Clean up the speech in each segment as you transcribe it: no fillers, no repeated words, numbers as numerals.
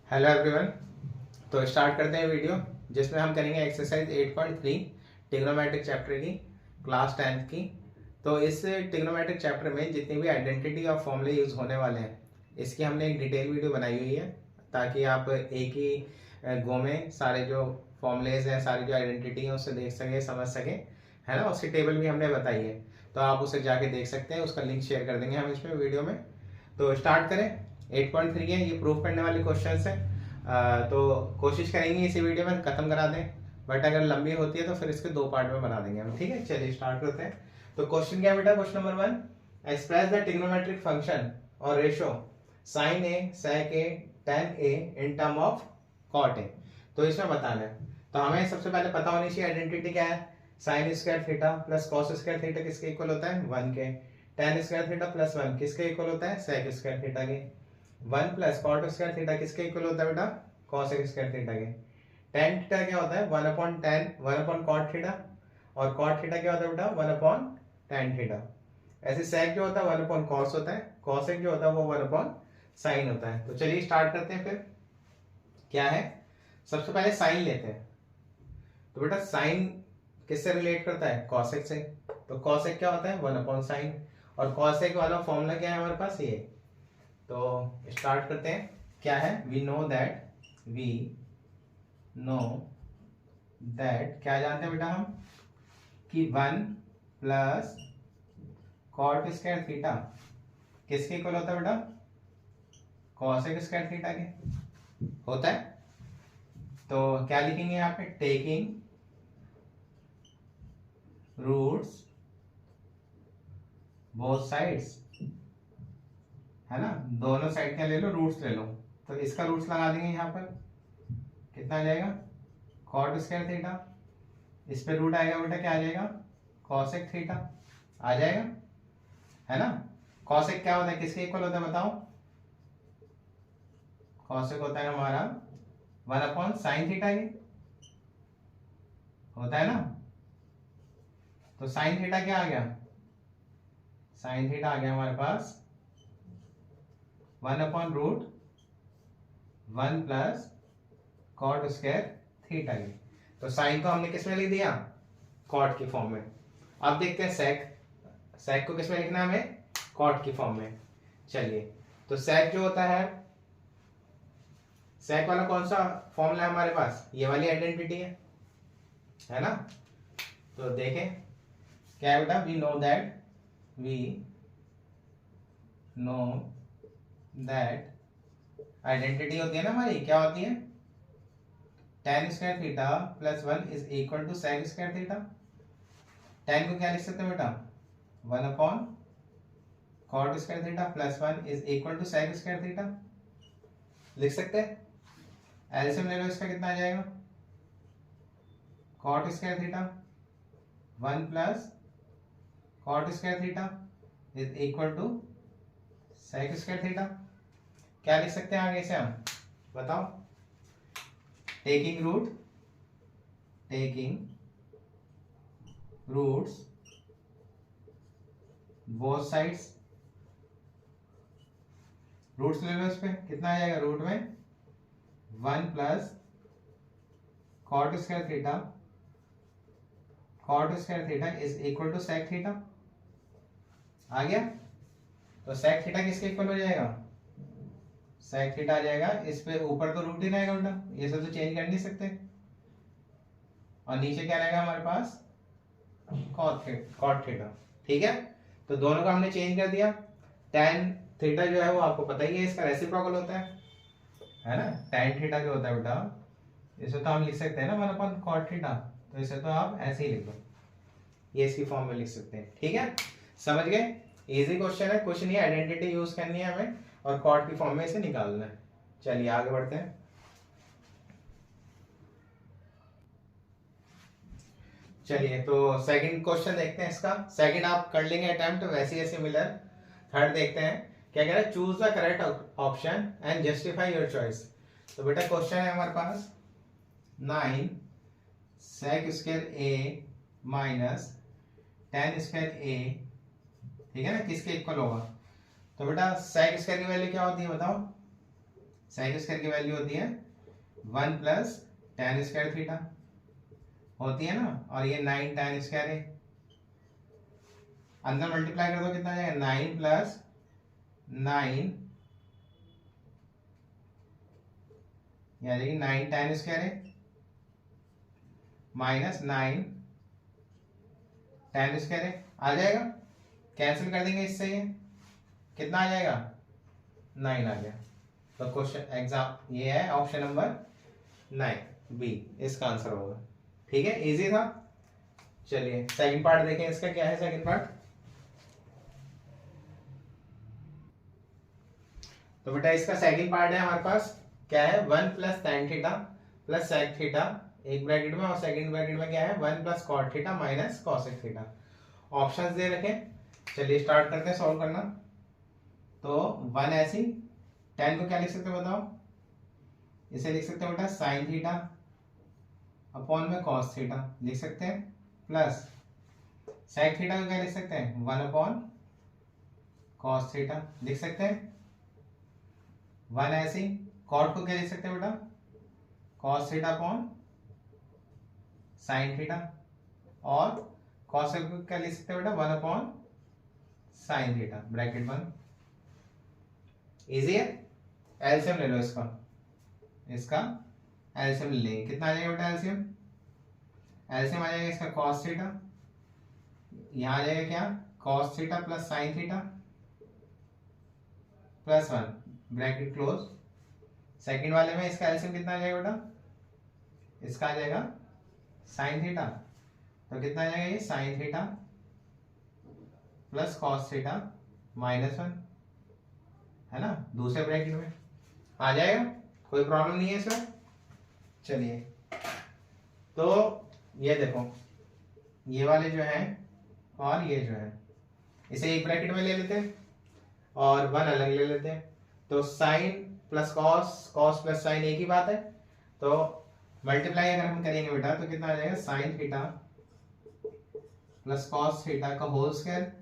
Hello everyone. तो start करते हैं वीडियो जिसमें हम करेंगे एक्सरसाइज 8.3 ट्रिग्नोमेट्रिक चैप्टर की क्लास 10th की। तो इस ट्रिग्नोमेट्रिक चैप्टर में जितनी भी आइडेंटिटी और फॉर्मूले यूज़ होने वाले हैं इसकी हमने एक डिटेल वीडियो बनाई हुई है ताकि आप एक ही गो में सारे जो फॉर्मूलेज हैं, सारी जो आइडेंटिटी है उससे देख सकें, समझ सकें, है ना। उसकी टेबल भी हमने बताई है, तो आप उसे जाके देख सकते हैं। उसका लिंक शेयर कर देंगे हम इसमें वीडियो में। तो स्टार्ट करें। 8.3 है, ये प्रूफ करने वाले क्वेश्चंस है। तो कोशिश करेंगे इसी वीडियो में खत्म करा दें, बट अगर लंबी होती है तो फिर इसके 2 पार्ट में बना देंगे हम। ठीक है, चलिए स्टार्ट करते हैं। तो क्वेश्चन क्या है बेटा? Question number 1, express the trigonometric function और ratio sine A, sec A, tan A in term of cot A. तो इसमें बताना है, तो हमें सबसे पहले पता होनी चाहिए आइडेंटिटी क्या है। Sign square theta plus cos square theta किसके इक्वल होता है? 1 के। टेन स्क्वायर थीटा प्लस 1 किसके इक्वल होता है? सेक स्क्वायर थीटा के। 1 प्लस कॉट स्क्वायर थीटा किसके इक्वल होता है बेटा? कॉस स्क्वायर थीटा के। टेन थीटा क्या होता है? 1/10 कॉट थीटा, और कॉट थीटा क्या होता है बेटा? 1/tan theta. ऐसे सेक जो होता है 1/cos होता है, कॉसेक जो होता है वो 1/sin होता है। तो चलिए स्टार्ट करते हैं। फिर क्या है, सबसे पहले साइन लेते हैं। तो बेटा साइन किससे रिलेट करता है? कॉसेक से। तो कॉसेक क्या होता है? 1/sin। और कॉसेक वाला फॉर्मूला क्या है हमारे पास? ये। तो स्टार्ट करते हैं। क्या है? वी नो दैट क्या जानते हैं बेटा हम कि 1 प्लस कॉट स्क्वायर थीटा किसके इक्वल होता है बेटा? कॉसेक स्क्वायर थीटा के होता है। तो क्या लिखेंगे यहाँ पे? टेकिंग रूट्स बोथ साइड्स, है ना। दोनों साइड क्या ले लो? रूट्स ले लो। तो इसका रूट्स लगा देंगे यहाँ पर। कितना आ जाएगा? कॉट स्क्वायर थीटा, इस पे रूट आएगा बेटा, क्या आ जाएगा? कॉसेक थीटा आ जाएगा, है ना। कॉसेक क्या होता है? किसके इक्वल होता है बताओ? कॉसेक होता है हमारा 1/sin थीटा के, होता है ना। तो साइन थीटा क्या आ गया? साइन थीटा आ गया हमारे पास 1/√1 प्लस कॉट स्क्वायर थीटा के। तो साइन को हमने किस में लिख दिया? कॉट की फॉर्म में। अब देखते हैं सेक। सेक को किस में लिखना है हमें? कॉट की फॉर्म में। चलिए, तो सेक जो होता है, सेक वाला कौन सा फॉर्मूला है हमारे पास? ये वाली आइडेंटिटी है ना। तो देखें क्या है बेटा? वी नो दैट आइडेंटिटी होती है ना हमारी, क्या होती है? tan square theta plus 1 is equal to sec square theta. tan को क्या लिख सकते हैं बेटा? 1/cot square theta plus 1 is equal to sec square theta लिख सकते हैं। एलसीएम ले लो, इसका कितना आ जाएगा? cot square theta 1 plus cot square theta is equal to sec square theta. क्या लिख सकते हैं आगे से हम? बताओ। Taking roots both sides, roots ले लो, इस पे कितना आ जाएगा? रूट में 1 plus cot square theta is equal to sec theta आ गया। तो सेक थीटा किसके इक्वल हो जाएगा? सेक थीटा आ जाएगा, इस पे ऊपर तो रूट ही रहेगा उल्टा, ये सब तो चेंज कर नहीं सकते। और नीचे क्या रहेगा हमारे पास? Cot theta. ठीक है, तो दोनों का हमने चेंज कर दिया। tan थीटा जो है वो आपको पता ही है, इसका रेसिप्रोकल होता है ना। tan थीटा जो होता है बेटा, इसे तो हम लिख सकते हैं ना 1/cot थीटा। तो इसे तो आप ऐसे ही लिख दो, ये इसकी फॉर्म में लिख सकते हैं। ठीक है, समझ गए? इजी क्वेश्चन है, कुछ नहीं, आइडेंटिटी यूज करनी है हमें और कॉट की फॉर्म में इसे निकालना है। चलिए आगे बढ़ते हैं। चलिए, तो सेकंड क्वेश्चन देखते हैं। इसका सेकंड आप कर लेंगे अटेम्प्ट, वैसे ही सिमिलर। थर्ड देखते हैं क्या कह रहा है? Choose the correct option and justify your choice. तो बेटा क्वेश्चन है हमारे पास 9 sec square A minus tan square ए, ठीक है ना, किसके इक्वल होगा? तो बेटा sec स्क्वायर की वैल्यू क्या होती है बताओ? सेक स्क्वायर की वैल्यू होती है 1 प्लस tan स्क्वायर थीटा होती है ना, और ये 9 tan स्क्वायर है, अंदर मल्टीप्लाई कर दो कितना आ जाएगा 9 प्लस 9 ये आ जाएगी 9 tan स्क्वायर है माइनस 9 tan स्क्वायर है, आ जाएगा, कैंसिल कर देंगे इससे, ये कितना आ जाएगा 9 आ गया। तो क्वेश्चन एग्जाम ये है ऑप्शन नंबर 9 बी इसका आंसर होगा। ठीक है, इजी था। चलिए सेकंड पार्ट देखें, इसका क्या है सेकंड पार्ट। तो बेटा इसका सेकंड पार्ट है हमारे पास, क्या है 1 plus tan theta plus sec theta एक ब्रैकेट में, और सेकंड ब्रैकेट में क्या है 1 plus cot theta minus cosec theta. Options दे रखे, चलिए स्टार्ट करते हैं सॉल्व करना। तो 1 ऐसी, tan को क्या लिख सकते हो बताओ, इसे लिख सकते हैं बेटा sin थीटा अपॉन में cos थीटा लिख सकते हैं, प्लस sec थीटा को क्या लिख सकते हैं 1 अपॉन cos थीटा लिख सकते हैं। 1 ऐसी, cot को क्या लिख सकते हैं बेटा cos theta upon sin theta, और cosec को क्या लिख सकते हैं बेटा 1 अपॉन sin थीटा ब्रैकेट बंद। इजी है, एलसीएम ले लो इसका, इसका एलसीएम ले लेंगे, कितना आ जाएगा बेटा एलसीएम, एलसीएम आ जाएगा इसका cos थीटा, यहाँ आ जाएगा क्या cos theta plus sin theta plus 1 bracket close. Second वाले में इसका एलसीएम कितना आ जाएगा बेटा, इसका आ जाएगा sin थीटा, तो कितना आ जाएगा ये sin theta plus cos theta minus 1, है ना, दूसरे ब्रैकेट में आ जाएगा, कोई प्रॉब्लम नहीं है इसमें। चलिए तो ये देखो, ये वाले जो है और ये जो है, इसे एक ब्रैकेट में ले लेते हैं और 1 अलग ले लेते हैं। तो sin plus cos plus sin एक ही बात है, तो मल्टीप्लाई अगर हम करेंगे बेटा तो कितना आ जाएगा sin theta plus cos theta का होल स्क्वायर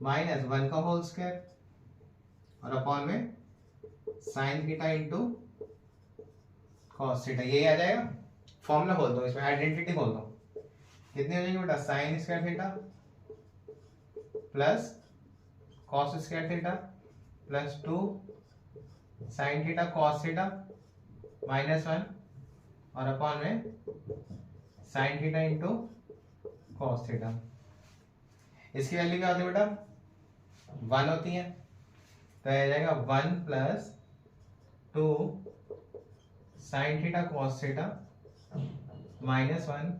माइनस 1 का होल स्क्वायर, और अपॉन में sin theta into cos theta, यही आ जाएगा। फॉर्मूला खोल दो, इसमें आइडेंटिटी खोल दो, कितनी हो जाएगी बेटा sin square theta plus cos square theta plus 2 sin theta cos theta minus 1, और अपॉन में sin theta into cos theta. इसकी वैल्यू क्या होती है बेटा 1 होती है, तो आ जाएगा 1 plus 2 sin theta cos theta minus 1,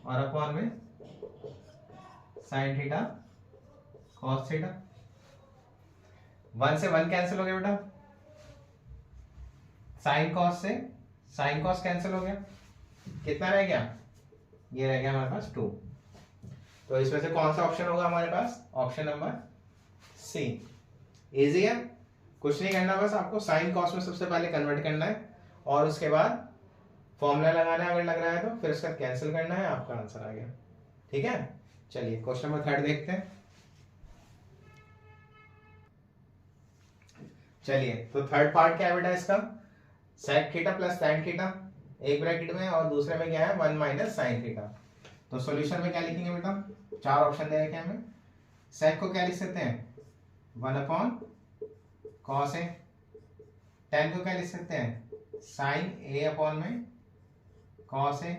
और अपॉन में sin थीटा cos थीटा। 1 से 1 कैंसिल हो गया बेटा, sin cos से sin cos कैंसिल हो गया, कितना रह गया, ये रह गया हमारे पास 2। तो इसमें से कौन सा ऑप्शन होगा हमारे पास, ऑप्शन नंबर सी। इजी है, कुछ नहीं करना, बस आपको sin cos में सबसे पहले कन्वर्ट करना है, और उसके बाद फॉर्मूला लगाना है, अगर लग रहा है तो फिर उसका कैंसिल करना है, आपका आंसर आ गया। ठीक है, चलिए क्वेश्चन नंबर 3 देखते हैं। चलिए तो थर्ड पार्ट क्या है बेटा इसका, sec theta plus tan theta एक ब्रैकेट में, और दूसरे में क्या है 1 माइनस sin थीटा। तो सॉल्यूशन में क्या लिखेंगे बेटा, 4 ऑप्शन दे रखे हैं हमें। sec को क्या लिख सकते हैं 1 अपॉन cos a, tan को क्या लिख सकते हैं sin a अपॉन में cos a,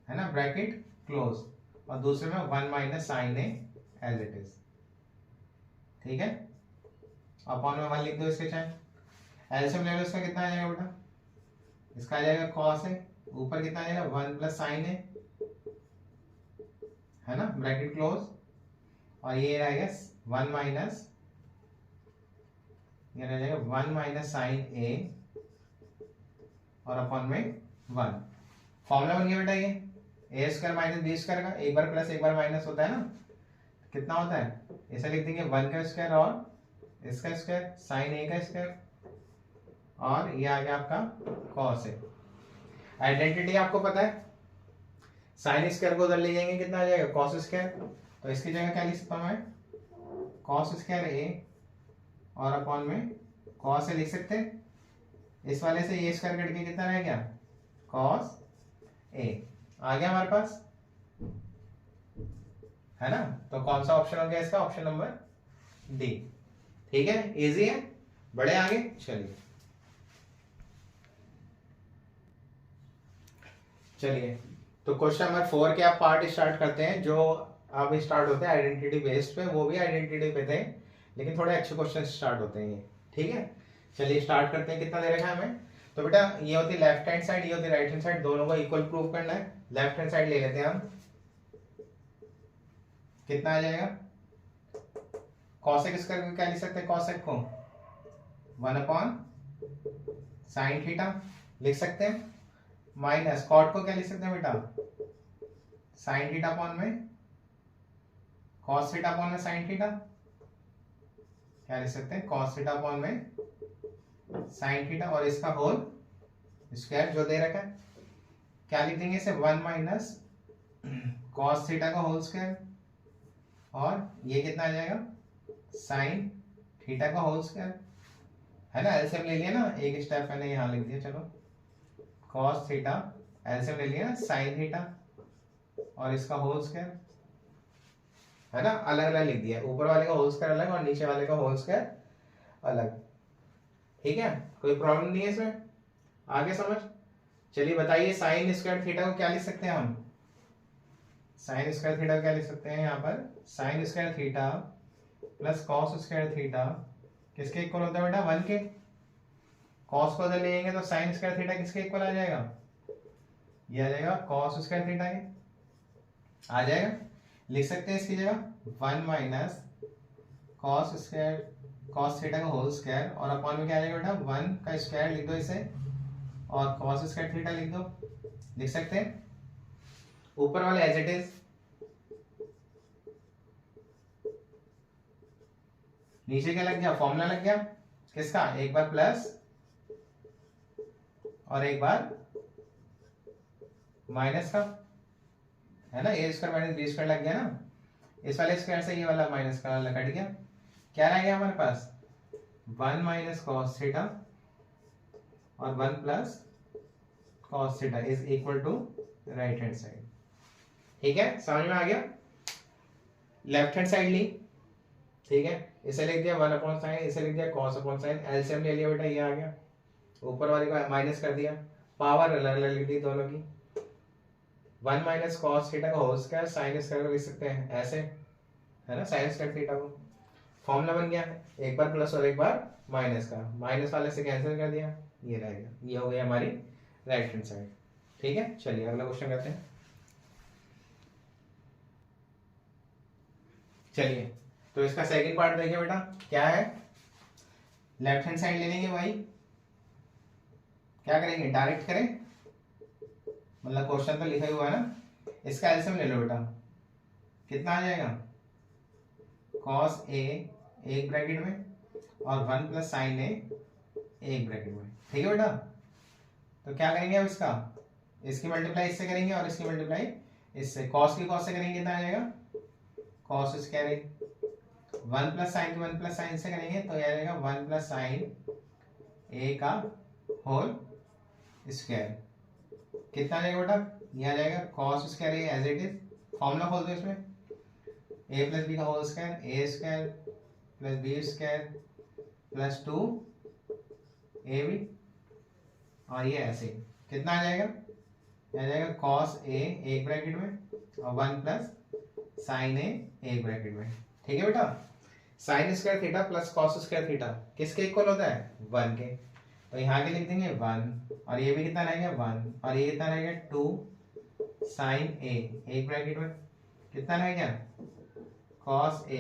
है ना, ब्रैकेट क्लोज, और दूसरे में 1 minus sin a as it is. ठीक है, अपॉन में 1 लिख दो इसके, चाहे एलसीएम ले लो, इसका कितना आ जाएगा बेटा, इसका आ जाएगा cos a, ऊपर कितना आ जाएगा 1 प्लस sin a, है ना, ब्रैकेट क्लोज, और ये रहेगा 1 माइनस, ये रह जाएगा 1 माइनस sin a, और अपॉन में 1। फॉर्मूला बन गया बेटा ये a square minus B square का, एक बार प्लस एक बार माइनस होता है ना, कितना होता है, इसे लिख देंगे 1 का स्क्वायर और इसका स्क्वायर sin a का स्क्वायर, और ये आ गया आपका cos a। आइडेंटिटी आपको पता है, sin स्क्वायर को उधर ले जाएंगे, कितना आ जाएगा cos स्क्वायर, तो इसकी जगह क्या लिख सकता हूं मैं cos स्क्वायर a, और अपॉन में कॉस ए लिख सकते हैं, इस वाले से ये स्क्वायर कट के कितना रह गया कॉस ए आ गया हमारे पास, है ना। तो कौन सा ऑप्शन हो गया इसका, ऑप्शन नंबर डी। ठीक है, इजी है, बड़े आगे चलिए। चलिए तो क्वेश्चन नंबर 4 के आप पार्ट स्टार्ट करते हैं, जो अब स्टार्ट होते हैं आइडेंटिटी बेस्ड पे, वो भी आइडेंटिटी पे थे लेकिन थोड़े अच्छे क्वेश्चन स्टार्ट होते हैं ये। ठीक है, चलिए स्टार्ट करते हैं। कितना दे रखा है हमें, तो बेटा ये होती है लेफ्ट हैंड साइड, ये होती है राइट हैंड साइड, दोनों को इक्वल प्रूव करना है। लेफ्ट हैंड साइड ले लेते हैं हम, कितना आ जाएगा कॉसेक स्क्वायर को क्या लिख सकते हैं, कॉसेक को 1/sin थीटा लिख सकते हैं, माइनस कॉट को क्या लिख सकते हैं बेटा sin थीटा अपॉन में cos थीटा अपॉन में sin थीटा, क्या लिख सकते हैं cos थीटा अपॉन में sin थीटा, और इसका होल स्क्वायर जो दे रखा है क्या लिख देंगे इसे 1 माइनस cos थीटा का होल स्क्वायर, और ये कितना आ जाएगा sin थीटा का होल स्क्वायर, है ना। एलसीएम ले लिया ना, एक स्टेप मैंने यहाँ लिख दिया, चलो cos थीटा एलसीएम ले लिया ना sin थीटा और इसका होल स्क्वायर, है ना, अलग अलग लिख दिया, ऊपर वाले का होल स्क्वायर अलग और नीचे वाले का होल स्क्वायर अलग। ठीक है, कोई प्रॉब्लम नहीं है इसमें, आगे समझ। चलिए बताइए साइन स्क्वायर थीटा को क्या लिख सकते हैं हम, साइन स्क्वायर थीटा को क्या लिख सकते हैं यहाँ पर, sign square theta plus cos square theta किसके इक्वल होता है बेटा 1 के, कॉस को उधर ले जाएंगे तो साइन स्क्वायर थीटा किसके इक्वल आ जाएगा, ये आ जाएगा कॉस स्क्वायर थीटा के आ जाएगा। लिख सकते हैं इसकी जगह 1 minus cos square cos theta का होल स्क्वायर, और अपॉन में क्या आ जाएगा बेटा 1 का स्क्वायर लिख दो इसे, और कॉस स्क्वायर थीटा लिख दो, लिख सकते हैं ऊपर वाले एज इट इज, नीचे क्या लग गया फॉर्मूला लग गया किसका, एक बार प्लस और एक बार माइनस का, है ना, ए स्क्वायर माइनस बी स्क्वायर लग गया ना, इस वाले स्क्वायर से ये वाला माइनस का वाला कट गया, क्या रह गया हमारे पास 1 माइनस कॉस थीटा और 1 plus cos theta is equal to right hand side. ठीक है, समझ में आ गया। लेफ्ट हैंड साइड ली, ठीक है, इसे लिख दिया 1/sin, इसे लिख दिया cos/sin, एलसीएम ले लिया बेटा, ये आ गया, ऊपर वाले को माइनस कर दिया, पावर अलग अलग लिख दी दोनों की, 1 माइनस कॉस थीटा का होल स्क्वायर साइन स्क्वायर को लिख सकते हैं ऐसे, है ना, साइन स्क्वायर थीटा को, फॉर्मूला बन गया एक बार प्लस और एक बार माइनस का, माइनस वाले से कैंसिल कर दिया, ये रह गया, ये हो गई हमारी राइट हैंड साइड। ठीक है, चलिए अगला क्वेश्चन करते हैं। चलिए तो इसका सेकंड पार्ट देखिए बेटा, क्या है, लेफ्ट हैंड साइड ले लेंगे भाई, क्या करेंगे डायरेक्ट करें, मतलब क्वेश्चन तो लिखा ही हुआ है ना, इसका एलसीएम ले लो बेटा, कितना आ जाएगा cos a एक ब्रैकेट में और 1 प्लस sin a एक ब्रैकेट में। ठीक है बेटा, तो क्या करेंगे अब इसकी मल्टीप्लाई इससे करेंगे और इसकी मल्टीप्लाई इससे, cos की cos से करेंगे कितना आ जाएगा cos square a, 1 plus sign की 1 प्लस साइन से करेंगे तो यह आ जाएगा 1 प्लस साइन a का होल स्क्वायर, कितना आ जाएगा बेटा, यह आ जाएगा cos square a as it is, formula खोल दो इसमें, a प्लस बी का whole square, a square plus B square plus 2ab, और ये ऐसे कितना आ जाएगा, आ जाएगा cos a एक ब्रैकेट में और 1 प्लस sin a एक ब्रैकेट में। ठीक है बेटा, sin square theta plus cos square theta किसके इक्वल होता है 1 के, तो यहाँ के लिख देंगे 1 और ये भी कितना रहेगा 1 और ये कितना रहेगा 2 sin a एक ब्रैकेट में, कितना रह गया cos a,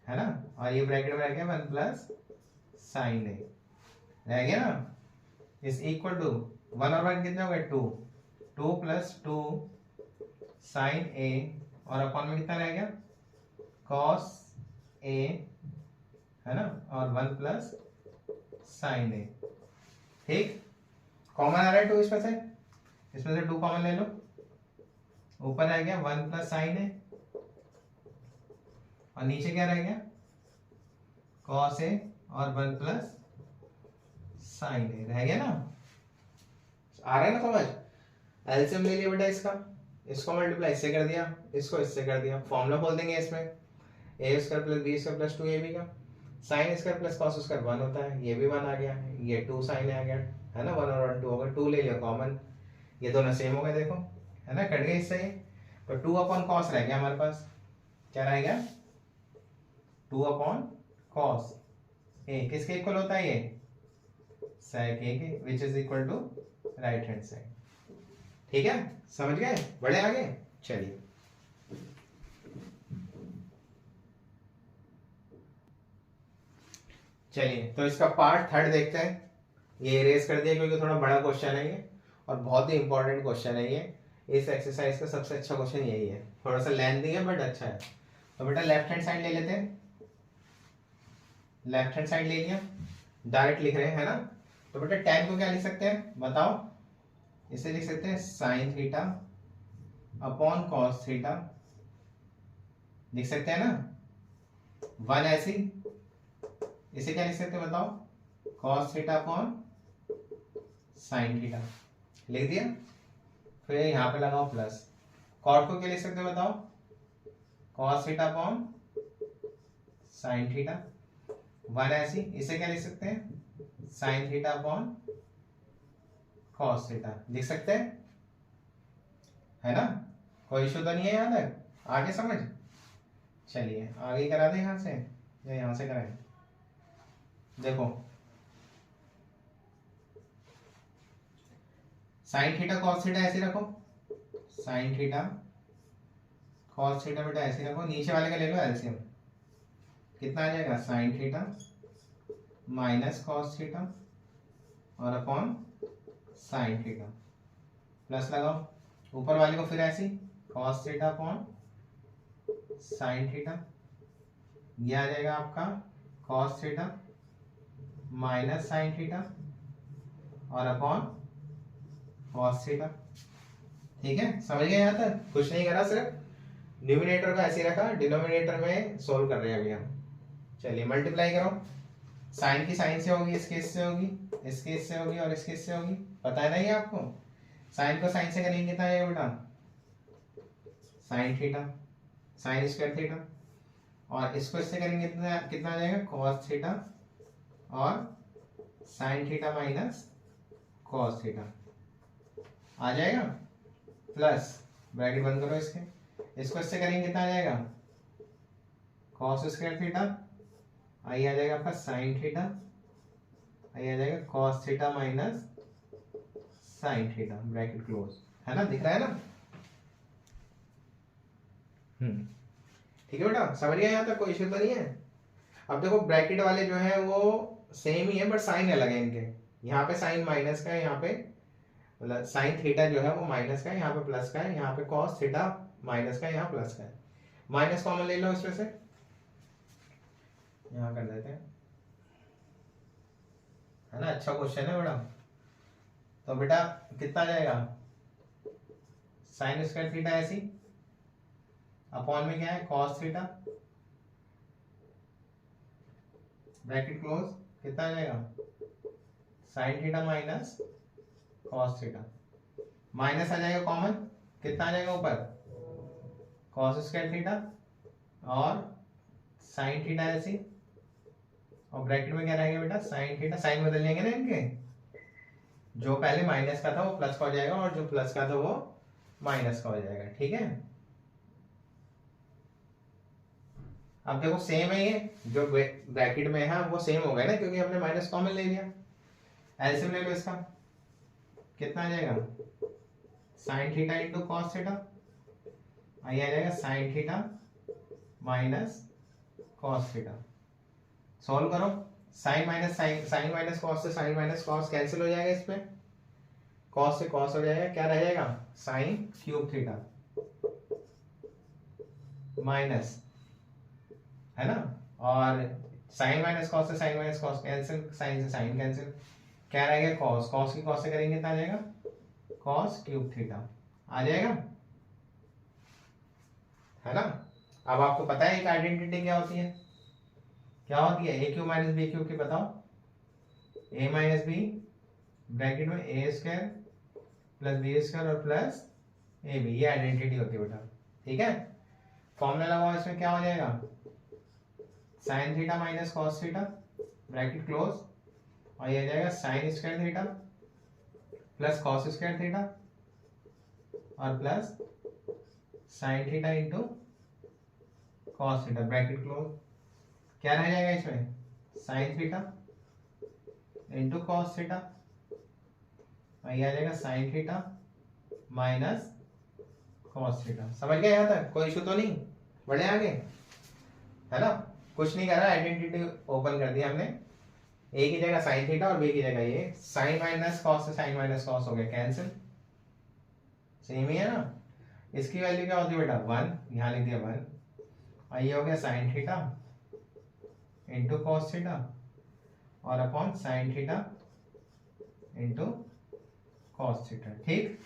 है ना, और ये ब्रैकेट में रह गया 1 प्लस sin a रह गया ना, इज इक्वल टू 1 और 1 कितने हो गए 2 प्लस 2 sin a और अपॉन में कितना रह गया cos a, है ना, और 1 प्लस sin a। ठीक, कॉमन आ रहा है 2 इसमें से 2 कॉमन ले लो, ऊपर रह गया 1 प्लस sin a और नीचे क्या रह गया cos a और 1 प्लस साइन ए रह गया ना। आ रहा है ना समझ। एलसीएम ले लिया बेटा इसका, इसको मल्टीप्लाई इससे कर दिया, इसको इससे कर दिया, फॉर्मूला खोल देंगे इसमें A square plus B square plus 2ab का। Sine square plus cos square 1 होता है, ये भी 1 आ गया, ये 2 साइन आ गया है ना, 1 और 1 2 हो गए, 2 ले लिया कॉमन, ये दोनों सेम हो गए देखो है ना, कट गए इससे। तो 2 अपॉन कॉस रह गया हमारे पास, क्या रह गया 2 अपॉन कॉस ए, किसके इक्वल होता है ये sec a के, which is equal to right hand side. ठीक है समझ गए, बड़े आगे। चलिए चलिए तो इसका पार्ट थर्ड देखते हैं। ये इरेज कर दिया क्योंकि थोड़ा बड़ा क्वेश्चन है ये और बहुत ही इंपॉर्टेंट क्वेश्चन है ये। इस एक्सरसाइज का सबसे अच्छा क्वेश्चन यही है, थोड़ा सा लेंथी है बट अच्छा है। तो बेटा लेफ्ट हैंड साइड ले लेते हैं, लेफ्ट हैंड साइड ले लिया, डायरेक्ट लिख रहे हैं है ना। तो बेटा tan को क्या लिख सकते हैं बताओ, इसे लिख सकते हैं sine theta upon cos theta, लिख सकते हैं ना। 1 ऐसी, इसे क्या लिख सकते हैं बताओ, cos theta upon sine theta, लिख दिया। फिर यहां पे लगाओ प्लस, कॉट को क्या लिख सकते हैं बताओ, cos theta upon sine theta. 1 ऐसी, इसे क्या लिख सकते हैं, sine theta upon cos theta, लिख सकते हैं है ना। कोई इशू तो नहीं है यहां तक, आगे समझ। चलिए आगे करा दे यहां से या यहां से कराएं। देखो साइन थीटा कॉस थीटा ऐसे रखो, साइन थीटा कॉस थीटा बेटा ऐसे रखो, नीचे वाले का ले लो एलसीएम, कितना आ जाएगा sine theta minus cos theta और अपॉन साइन थीटा, प्लस लगाओ ऊपर वाले को, फिर ऐसी cos theta upon sine theta, ये आ जाएगा आपका cos theta minus sine theta और अपॉन कॉस थीटा। ठीक है समझ गए यहाँ तक, कुछ नहीं करा, सिर्फ न्यूमिनेटर का ऐसे रखा, डिनोमिनेटर में सोल्व कर रहे हैं अभी हम। चलिए मल्टीप्लाई करो, साइन की साइन से होगी, इसके इससे होगी, इसके इससे होगी और इसके इससे होगी, पता है ना ये आपको। साइन को साइन से करेंगे कितना आएगा बेटा, sine theta sine square theta, और इसको इससे करेंगे कितना कितना आ जाएगा, कॉस थीटा और sine theta minus cos theta आ जाएगा, प्लस ब्रैकेट बंद करो इसके, इसको इससे करेंगे कितना आ जाएगा, कॉस स्क्वायर थीटा, आई आ जाएगा आपका साइन थीटा, आई आ जाएगा cos theta minus sine theta, bracket close, है ना, दिख रहा है ना। ठीक है बेटा समझ गए यहाँ तक, कोई इश्यू तो नहीं है। अब देखो ब्रैकेट वाले जो है वो सेम ही है बट साइन अलग है इनके, यहाँ पे साइन माइनस का है, यहाँ पे मतलब साइन थीटा जो है वो माइनस का है, यहाँ पे प्लस का है, यहाँ पे कॉस थीटा माइनस का है, यहाँ प्लस का है। माइनस कॉमन ले लो इसमें से, यहाँ कर देते हैं है ना, अच्छा क्वेश्चन है बड़ा। तो बेटा कितना आ जाएगा, साइन स्क्वायर थीटा ऐसी, अपॉन में क्या है कॉस थीटा, ब्रैकेट क्लोज, कितना आ जाएगा sine theta minus cos theta, minus आ जाएगा कॉमन, कितना आ जाएगा ऊपर कॉस स्क्वायर थीटा और साइन थीटा ऐसी, और ब्रैकेट में क्या रहेगा बेटा साइन थीटा, साइन बदल जाएंगे ना इनके, जो पहले माइनस का था वो प्लस का हो जाएगा और जो प्लस का था वो माइनस का हो जाएगा। ठीक है अब देखो सेम है ये, जो ब्रैकेट में है वो सेम हो गया ना क्योंकि हमने माइनस कॉमन ले लिया। एलसीएम ले लो इसका, कितना आ जाएगा sine theta into cos theta, आई आ जाएगा sine theta minus cos theta, solve करो, sine minus sine, sine minus cos से साइन माइनस कॉस कैंसिल हो जाएगा, इसमें कॉस से कॉस हो जाएगा, क्या रह जाएगा साइन क्यूब थीटा माइनस, है ना, और साइन माइनस कॉस से sine minus cos cancel, sine से साइन कैंसिल, क्या रहेगा कॉस, कॉस की कॉस से करेंगे कितना आ जाएगा कॉस क्यूब थीटा आ जाएगा, है ना। अब आपको पता है एक आइडेंटिटी क्या होती है, क्या होती है, ए क्यू माइनस बी क्यू की बताओ, ए माइनस बी ब्रैकेट में ए स्क्वायर प्लस बी स्क्वायर और प्लस ए बी, ये आइडेंटिटी होती है बेटा। ठीक है, फॉर्मूला लगाओ, इसमें क्या हो जाएगा, sine theta minus cos theta bracket close, और ये आ जाएगा sine square theta plus cos square theta और plus sine theta into cos theta bracket close. क्या रह जाएगा इसमें, sine theta into cos theta, और ये आ जाएगा sine theta minus cos theta. समझ गए यहाँ तक, कोई इशू तो नहीं, बढ़े आगे, है ना, कुछ नहीं कर रहा, आइडेंटिटी ओपन कर दिया हमने, ए की जगह साइन थीटा और बी की जगह ये साइन माइनस कॉस से साइन माइनस कॉस हो गया कैंसिल, सेम ही है ना। इसकी वैल्यू क्या होती है बेटा, 1, यहाँ लिख दिया 1, और ये हो गया sine theta into cos theta और upon sine theta into cos theta. ठीक,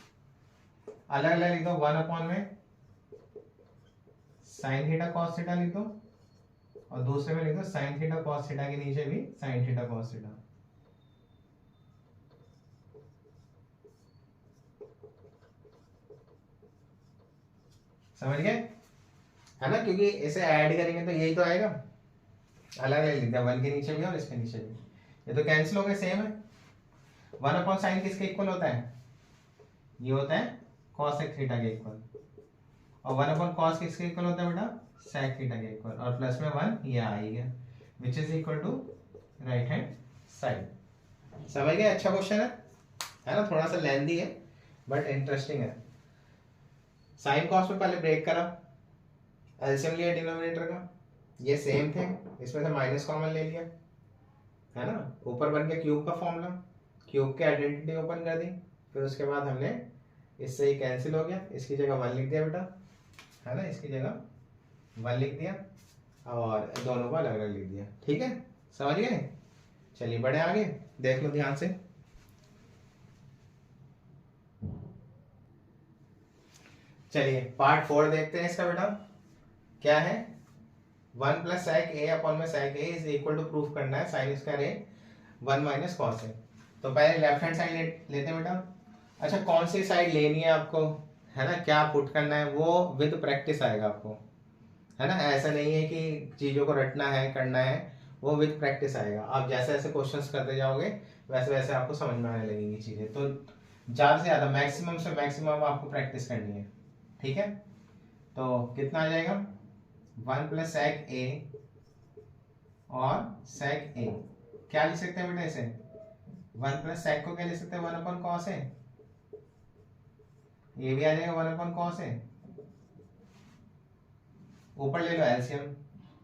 अलग अलग लिख दो, 1 अपॉन में साइन थीटा कॉस थीटा लिख दो, और दूसरे में लिख दो साइन थीटा कॉस थीटा के नीचे भी साइन थीटा कॉस थीटा। समझ गए, है ना, क्योंकि इसे ऐड करेंगे तो यही तो आएगा, अलग अलग लिख दिया, 1 के नीचे भी और इसके नीचे भी, ये तो कैंसिल हो गए, सेम है। 1 अपॉन साइन किसके इक्वल होता है, ये होता है कॉस सेक थीटा के इक्वल, और 1 अपॉन कॉस किसके इक्वल होता है बेटा, सेक थीटा के इक्वल, और प्लस में 1 ये आ ही गया, which is equal to right hand side. समझ गए, अच्छा क्वेश्चन है ना, थोड़ा सा लेंथी है बट इंटरेस्टिंग है। साइन कॉस में पहले ब्रेक करा, एलसीएम लिया डिनोमिनेटर का, ये सेम थे, इसमें से माइनस कॉमन ले लिया, है ना, ऊपर बन गया क्यूब का फॉर्मूला, क्यूब की आइडेंटिटी ओपन कर दी, फिर उसके बाद हमने इससे ही कैंसिल हो गया, इसकी जगह 1 लिख दिया बेटा, है ना, इसकी जगह 1 लिख दिया और दोनों को अलग अलग लिख दिया। ठीक है, समझ गए, चलिए बढ़े आगे, देख लो ध्यान से। चलिए पार्ट 4 देखते हैं इसका बेटा, क्या है, 1 प्लस सेक ए अपॉन में सेक ए इज इक्वल टू प्रूफ करना है sine square A 1 minus cos A. तो पहले लेफ्ट हैंड साइड लेते हैं बेटा। अच्छा, कौन सी साइड लेनी है आपको, है ना, क्या पुट करना है, वो विद प्रैक्टिस आएगा आपको, है ना, ऐसा नहीं है कि चीज़ों को रटना है करना है, वो विद प्रैक्टिस आएगा। आप जैसे जैसे क्वेश्चंस करते जाओगे वैसे वैसे आपको समझ में आने लगेंगी चीज़ें, तो ज़्यादा से ज़्यादा मैक्सिमम से मैक्सिमम आपको प्रैक्टिस करनी है। ठीक है, तो कितना आ जाएगा, 1 प्लस सेक ए और सेक ए, क्या लिख सकते हैं बेटा इसे, 1 प्लस सेक को क्या लिख सकते हैं, 1 अपॉन कॉस ए, ये भी आ जाएगा 1 अपॉन कॉस ए, ऊपर ले लो एलसीएम,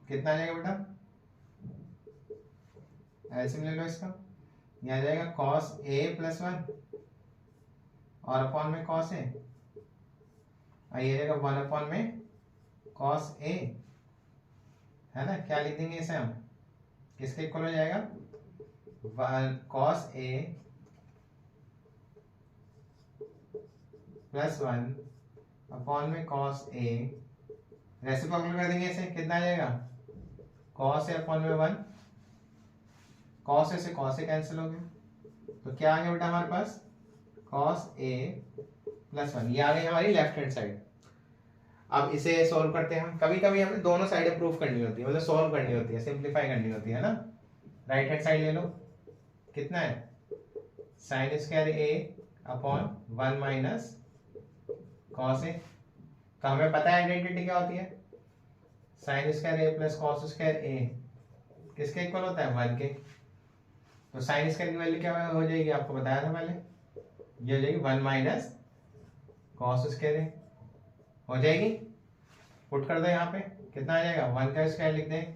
कितना आ जाएगा बेटा, एलसीएम ले लो इसका, ये आ जाएगा कॉस ए प्लस 1 और अपॉन में कॉस ए, और ये जाएगा 1 अपॉन में कॉस ए, है ना, क्या लिख देंगे इसे हम, किसके इक्वल हो जाएगा, कॉस ए प्लस 1 अपॉन में कॉस ए, रेसिप्रोकल कर देंगे इसे, कितना आ जाएगा, कॉस ए अपॉन में 1, कॉस ए से कॉस ए कैंसिल हो गया, तो क्या आ गया बेटा हमारे पास, कॉस ए प्लस 1, ये आ गई हमारी लेफ्ट हैंड साइड। अब इसे सॉल्व करते हैं हम, कभी कभी हमें दोनों साइडें प्रूफ करनी होती है, मतलब सॉल्व करनी होती है, सिंप्लीफाई करनी होती है ना। राइट हैंड साइड ले लो, कितना है, sine square A upon 1 minus cos A, तो हमें पता है आइडेंटिटी क्या होती है, साइन स्क्वायर ए प्लस कॉस स्क्वायर ए किसके इक्वल होता है, 1 के, तो साइन स्क्वायर की वैल्यू क्या हो जाएगी, आपको बताया था पहले, ये हो जाएगी 1 माइनस कॉस स्क्वायर ए, हो जाएगी, पुट कर दो यहाँ पे, कितना आ जाएगा, 1 का स्क्वायर लिख दें,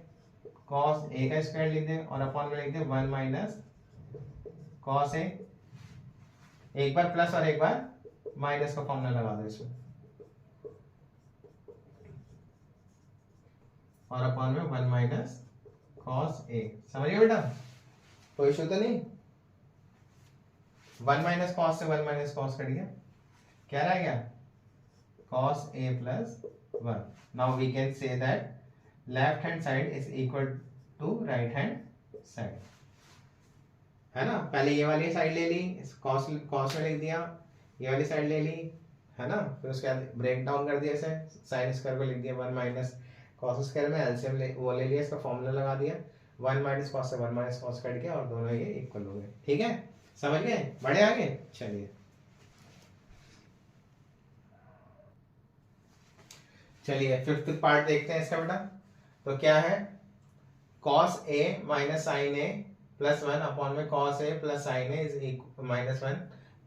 कॉस ए का स्क्वायर लिख दें, और अपॉन में लिख दें 1 माइनस कॉस ए, एक बार प्लस और एक बार माइनस का फॉर्मूला लगा दो इसमें, और अपॉन में 1 माइनस कॉस ए। समझ गए बेटा, कोई इशू तो नहीं, 1 माइनस कॉस से 1 माइनस कॉस कट गया, क्या रह गया, cos a plus 1. Now we can say that left hand side is equal to right hand side, है ना। पहले ये वाली साइड ले ली, कॉस कॉस में लिख दिया, ये वाली साइड ले ली, है ना। फिर उसके बाद ब्रेक डाउन कर दिया इसे, साइन स्क्वायर को लिख दिया 1 माइनस कॉस स्क्वायर में एलसीएम वो ले लिया, इसका फॉर्मूला लगा दिया, 1 माइनस कॉस से 1 माइनस कॉस कट गया और दोनों ये इक्वल हो गए। ठीक है, समझ गए, बढ़े आगे। चलिए चलिए फिफ्थ पार्ट देखते हैं इसका बेटा। तो क्या है, cos A minus sine A plus 1 upon में cos A plus sine A is minus 1।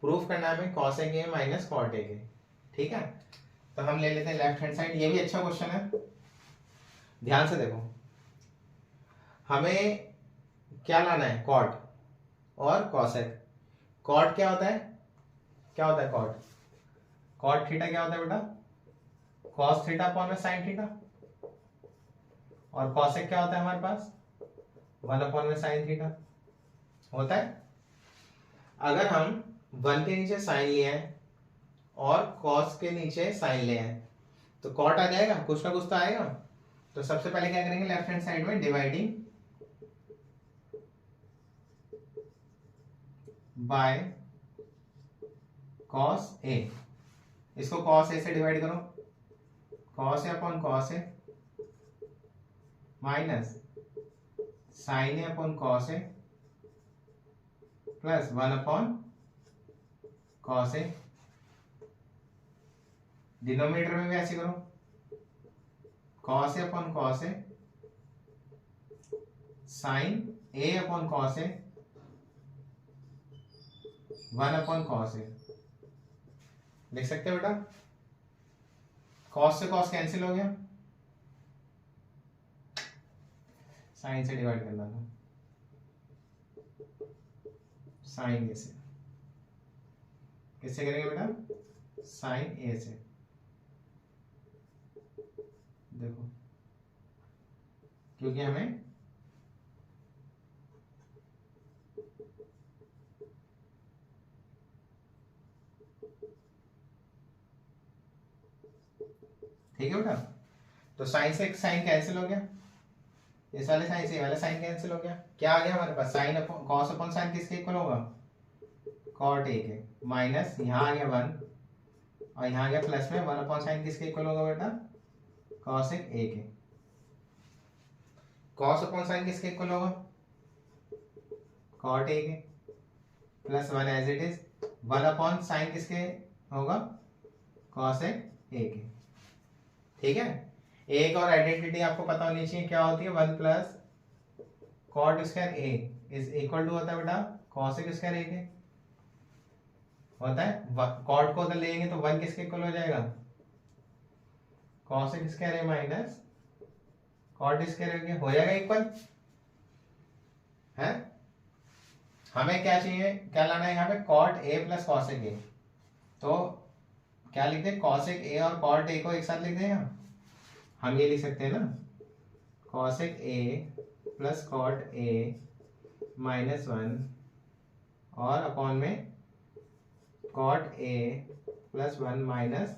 Proof करना है हमें cos A minus cot A. ठीक है, तो हम ले लेते हैं लेफ्ट हैंड साइड। ये भी अच्छा क्वेश्चन है, ध्यान से देखो। हमें क्या लाना है, कॉट और कॉसेक। कॉट क्या होता है, क्या होता है कॉट, कॉट थीटा क्या होता है बेटा, कॉस थीटा अपॉन में साइन थीटा। और कॉसेक क्या होता है हमारे पास, 1 अपॉन में साइन थीटा होता है। अगर हम 1 के नीचे साइन लिए हैं और कॉस के नीचे साइन ले हैं तो कॉट आ जाएगा, कुछ ना कुछ तो आएगा। तो सबसे पहले क्या करेंगे, लेफ्ट हैंड साइड में डिवाइडिंग बाय कॉस ए, इसको कॉस ए से डिवाइड करो, cos A upon cos A minus sine A upon cos A plus 1 upon cos A. Denominator में भी ऐसे करो, cos A upon cos A sign A upon cos A 1 upon cos A. लिख सकते हो बेटा, कॉस से कॉस कैंसिल हो गया, साइन से डिवाइड करना था, साइन ए से। किससे करेंगे बेटा, साइन ए से। देखो क्योंकि हमें ठीक है बेटा, तो साइन से साइन कैंसिल हो गया, इस वाले साइन से ये वाला साइन कैंसिल हो गया। क्या आ गया हमारे पास, sine upon cos upon sine किसके इक्वल होगा, कॉट ए के, माइनस यहाँ आ गया 1 और यहाँ आ गया प्लस में 1 अपॉन साइन किसके इक्वल होगा बेटा, कॉसेक ए के। कॉस अपॉन साइन किसके इक्वल होगा, कॉट ए के plus 1 as it is, 1 upon sine किसके होगा, कॉसेक ए के। ठीक है, एक और आइडेंटिटी आपको पता होनी चाहिए, क्या होती है, 1 plus cot square A is equal to होता है बेटा कॉसेक स्क्वायर ए के होता है। कॉट को उधर लेंगे तो 1 किसके इक्वल हो जाएगा, cosec square A minus cot square ए हो जाएगा इक्वल है। हमें क्या चाहिए, क्या लाना है यहाँ पे, cot A plus cosec A. तो क्या लिखते हैं, कॉसेक ए और कॉट ए को एक साथ लिख दें, हम ये लिख सकते हैं ना, cosec A plus cot A minus 1 और अपॉन में cot A plus 1 minus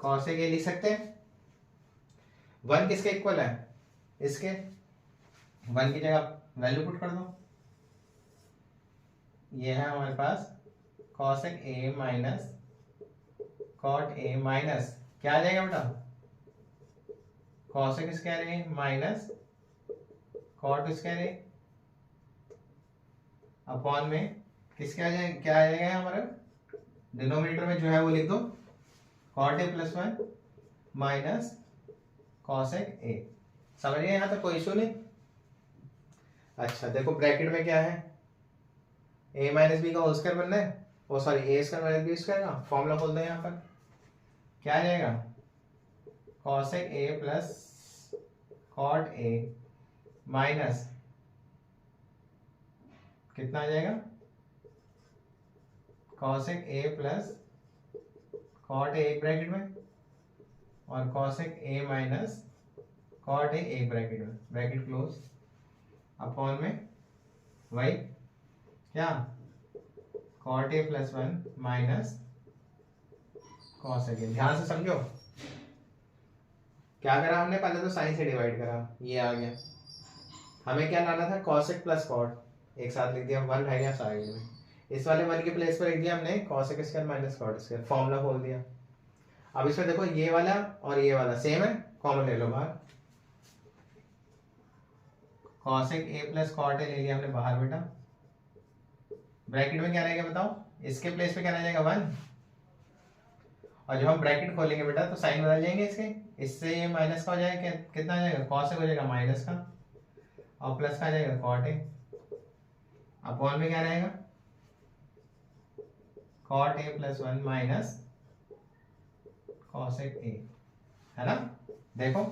cosec A लिख सकते हैं। 1 किसके इक्वल है, इसके, 1 की जगह वैल्यू पुट कर दो, ये है हमारे पास cosec A minus cot A minus क्या आ जाएगा बेटा, cosec square A minus cot square A upon में किसके आ जाएगा, क्या आ जाएगा हमारा, डिनोमिनेटर में जो है वो लिख दो, cot A plus 1 minus cosec A. समझिए यहाँ तक कोई इशू नहीं। अच्छा देखो ब्रैकेट में क्या है, ए माइनस बी का होल स्क्वायर बनना है, ओ sorry A square minus B square का फॉर्मूला खोल दो, यहाँ पर क्या आ जाएगा, cosec A plus cot A minus कितना आ जाएगा, cosec A plus cot A एक ब्रैकेट में और cosec A minus cot A एक ब्रैकेट में, ब्रैकेट क्लोज, अपॉन में वही क्या, cot A plus 1 minus cosec A. ध्यान से समझो क्या करा हमने, पहले तो साइन से डिवाइड करा, ये आ गया हमें क्या लाना था, कॉसेक प्लस कॉट, एक साथ लिख दिया, 1 रह गया साइड में, इस वाले 1 के प्लेस पर लिख दिया हमने cosec square minus cot square, formula खोल दिया। अब इसमें देखो ये वाला और ये वाला सेम है, कॉमन ले लो बाहर, cosec A plus cot A ले लिया हमने बाहर बेटा, ब्रैकेट में क्या रहेगा बताओ, इसके प्लेस पे क्या रह जाएगा 1, और जब हम ब्रैकेट खोलेंगे बेटा तो साइन बदल जाएंगे इसके, इससे ये माइनस का हो जाएगा, कितना आ जाएगा, कॉसेक हो जाएगा माइनस का, और प्लस का आ जाएगा कॉट ए, अपॉन में क्या रहेगा, cot A plus 1 minus cosec A, है ना। देखो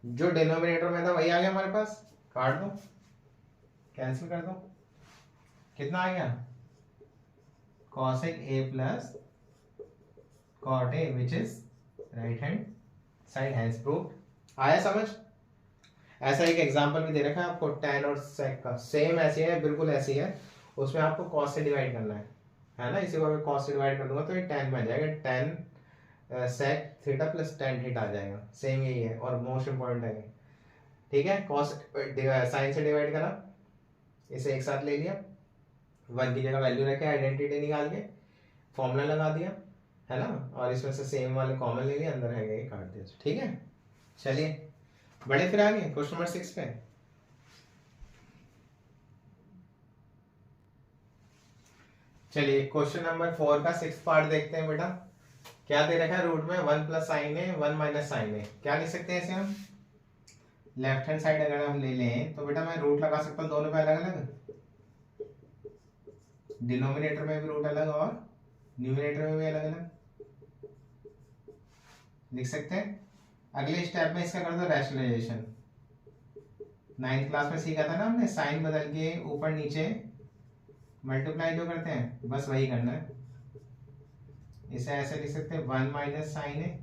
जो डिनोमिनेटर में था वही आ गया हमारे पास, काट दो, कैंसिल कर दो, कितना आ गया, cosec a plus cot a which is right hand side has proved। आया समझ। ऐसा एक एग्जांपल भी दे रखा है आपको tan और sec का, सेम ऐसी है, बिल्कुल ऐसी है, उसमें आपको cos से डिवाइड करना है ना, इसी को अगर cos से डिवाइड कर दूंगा तो ये tan में आ जाएगा, tan sec theta plus tan theta आ जाएगा, सेम यही है और मोस्ट इंपॉर्टेंट है, ठीक है। cos साइन से डिवाइड करा, इसे एक साथ ले लिया, 1 की जगह वैल्यू रखे, आइडेंटिटी निकाल के फॉर्मूला लगा दिया, है ना, और इसमें से सेम वाले कॉमन ले लिए, अंदर है ये काट दिया, ठीक है। चलिए बढ़े फिर आगे क्वेश्चन नंबर 6 पे। चलिए क्वेश्चन नंबर 4 का 6th पार्ट देखते हैं बेटा। क्या दे रखा है, रूट में 1 प्लस साइन ए 1 माइनस साइन ए, क्या लिख सकते हैं इसे हम, लेफ्ट हैंड साइड अगर हम ले लें तो बेटा मैं रूट लगा सकता हूँ दोनों पे अलग अलग, डिनोमिनेटर में भी रूट अलग और न्यूमिनेटर में भी अलग अलग लिख सकते हैं। अगले स्टेप में इसका कर दो रैशनलाइजेशन, 9th क्लास में सीखा था ना हमने, साइन बदल के ऊपर नीचे मल्टीप्लाई जो करते हैं, बस वही करना है। इसे ऐसे लिख सकते हैं 1 माइनस साइन ए,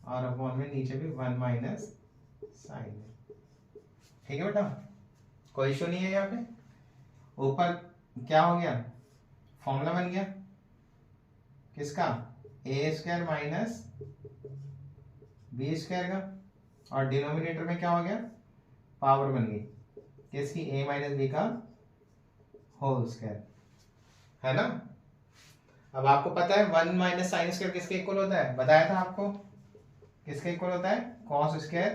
और अपॉन में नीचे भी 1 माइनस साइन ए, ठीक है बेटा, कोई इशू नहीं है यहाँ पे। ऊपर क्या हो गया, फॉर्मूला बन गया किसका, ए स्क्वायर माइनस बी स्क्वायर का, और डिनोमिनेटर में क्या हो गया, पावर बन गई किसकी, ए माइनस बी का होल स्क्वायर, है ना। अब आपको पता है 1 माइनस साइन स्क्वायर किसके इक्वल होता है, बताया था आपको, किसके इक्वल होता है, कॉस स्क्वायर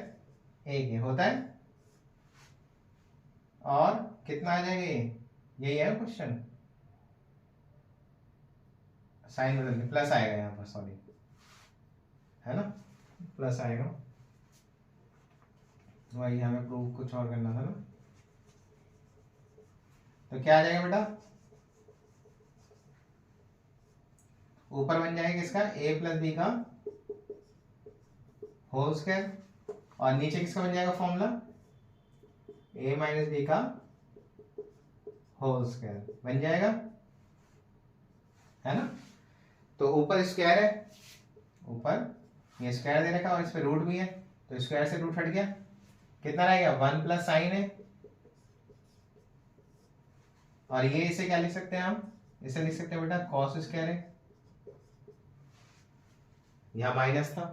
ए के होता है, और कितना आ जाएगा यही है क्वेश्चन, साइन बदल के प्लस आएगा यहाँ पर, सॉरी, है ना, प्लस आएगा, वही हमें प्रूव कुछ और करना था ना। तो क्या आ जाएगा बेटा, ऊपर बन जाएगा किसका, a प्लस बी का होल स्क्वायर, और नीचे किसका बन जाएगा फॉर्मूला, a माइनस बी का होल स्क्वायर बन जाएगा, है ना। तो ऊपर स्क्वायर है, ऊपर ये स्क्वायर दे रखा और इस पे रूट भी है, तो स्क्वायर से रूट हट गया, कितना रहेगा 1 प्लस साइन है, और ये इसे क्या लिख सकते हैं हम, इसे लिख सकते हैं बेटा कॉस स्क्वायर है, यहाँ माइनस था,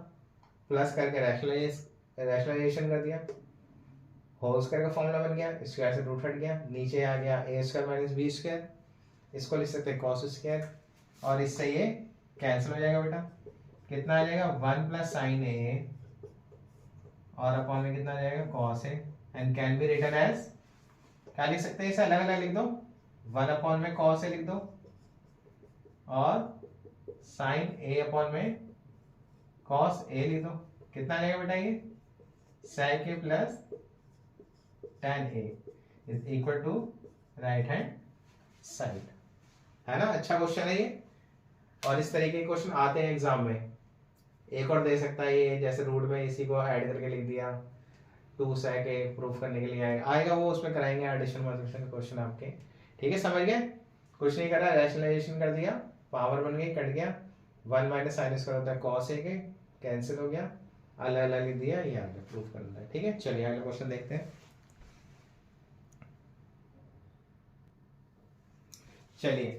प्लस करके रैशनलाइजेशन कर दिया, होल स्क्वायर का फॉर्मूला बन गया, स्क्वायर से रूट हट गया, नीचे आ गया ए स्क्वायर माइनस बी स्क्वायर, इसको लिख सकते हैं कॉस स्क्वायर, और इससे ये कैंसिल हो जाएगा बेटा, कितना आ जाएगा 1 प्लस साइन ए, और अपॉन में कितना आ जाएगा cos A, and can be written as, क्या लिख सकते हैं इसे, अलग अलग लिख दो, 1 अपॉन में कॉस ए लिख दो, और साइन ए अपॉन में कॉस ए लिख दो, कितना आ जाएगा बेटा ये, sec A plus tan A is equal to right hand side, है ना। अच्छा क्वेश्चन है ये, और इस तरीके के क्वेश्चन आते हैं एग्जाम में। एक और दे सकता है ये, जैसे रूट में इसी को ऐड करके लिख दिया, 2 sec ए प्रूफ करने के लिए आएगा वो, उसमें कराएंगे एडिशन मल्टीप्लिकेशन के क्वेश्चन आपके, ठीक है, समझ गए। कुछ नहीं कर रहा, रैशनलाइजेशन कर दिया, पावर बन गई, कट गया, 1 माइनस साइन स्क्वायर होता है कॉस ए के, कैंसिल हो गया, अलग अलग लिख दिया, ये आगे प्रूफ करना है, ठीक है। चलिए अगला क्वेश्चन देखते हैं। चलिए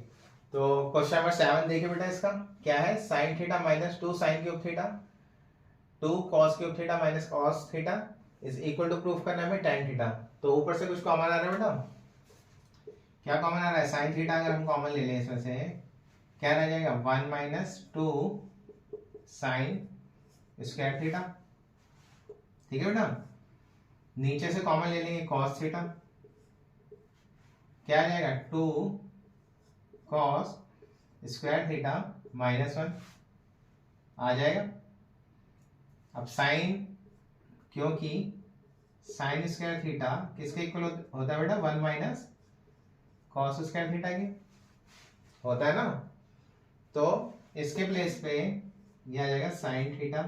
तो क्वेश्चन नंबर 7 देखिए बेटा, इसका क्या है, sine theta minus 2 sine cube theta, 2 cos cube theta minus cos theta is equal to proof करना है हमें tan थीटा। तो ऊपर से कुछ कॉमन आ रहा है बेटा, क्या कॉमन आ रहा है, sin थीटा अगर हम कॉमन ले लें इसमें से क्या रह जाएगा 1 माइनस 2 साइन स्क्वायर थीटा। ठीक है बेटा, नीचे से कॉमन ले लेंगे cos थीटा, क्या आ जाएगा 2 cos स्क्वायर थीटा माइनस 1 आ जाएगा। अब साइन, क्योंकि साइन स्क्वायर थीटा किसके इक्वल होता है बेटा 1 माइनस कॉस स्क्वायर थीटा के होता है ना, तो इसके प्लेस पे ये आ जाएगा sine theta.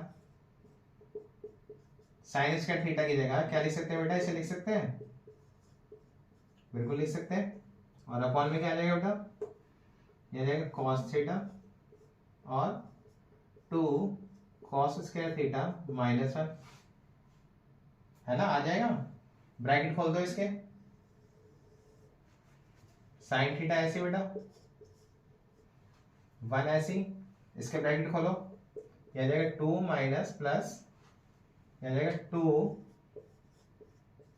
Sine square theta की जगह क्या लिख सकते हैं बेटा, इसे लिख सकते हैं, बिल्कुल लिख सकते हैं। और अपॉन में क्या आ जाएगा बेटा, ये आ जाएगा कॉस थीटा और 2 कॉस स्क्वायर थीटा माइनस 1, है ना, आ जाएगा। ब्रैकेट खोल दो इसके, साइन थीटा ऐसे बेटा 1 ऐसी, इसके ब्रैकेट खोलो, ये आ जाएगा 2 माइनस प्लस, ये आ जाएगा 2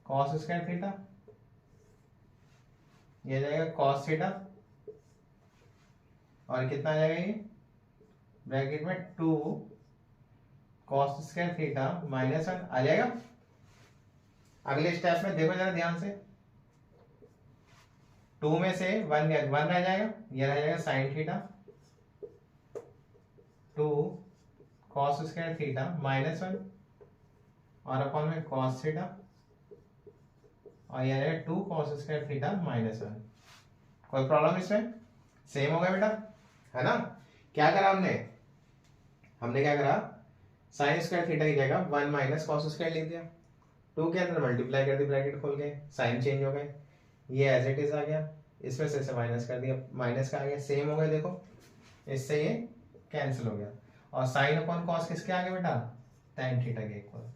कॉस स्क्वायर थीटा, ये आ जाएगा कॉस थीटा, और कितना आ जाएगा ये ब्रैकेट में 2 कॉस स्क्वायर थीटा माइनस 1 आ जाएगा। अगले स्टेप में देखो जरा ध्यान से, 2 में से 1 रह जाएगा, ये रह जाएगा sine theta 2 cos square theta minus 1 और अपॉन में कॉस थीटा, और ये आ जाएगा 2 कॉस स्क्वायर थीटा माइनस 1। कोई प्रॉब्लम इसमें, सेम हो गया बेटा, है ना। क्या करा हमने क्या करा, साइन स्क्वायर थीटा की जगह 1 माइनस कॉस स्क्वायर लिख दिया, 2 के अंदर मल्टीप्लाई कर दी, ब्रैकेट खोल के, साइन चेंज हो गए, ये एज इट इज आ गया, इसमें से माइनस कर दिया, माइनस का आ गया, सेम हो गया, देखो इससे ये कैंसिल हो गया। और साइन अपॉन कॉस किसके आगे बेटा, tan थीटा के इक्वल,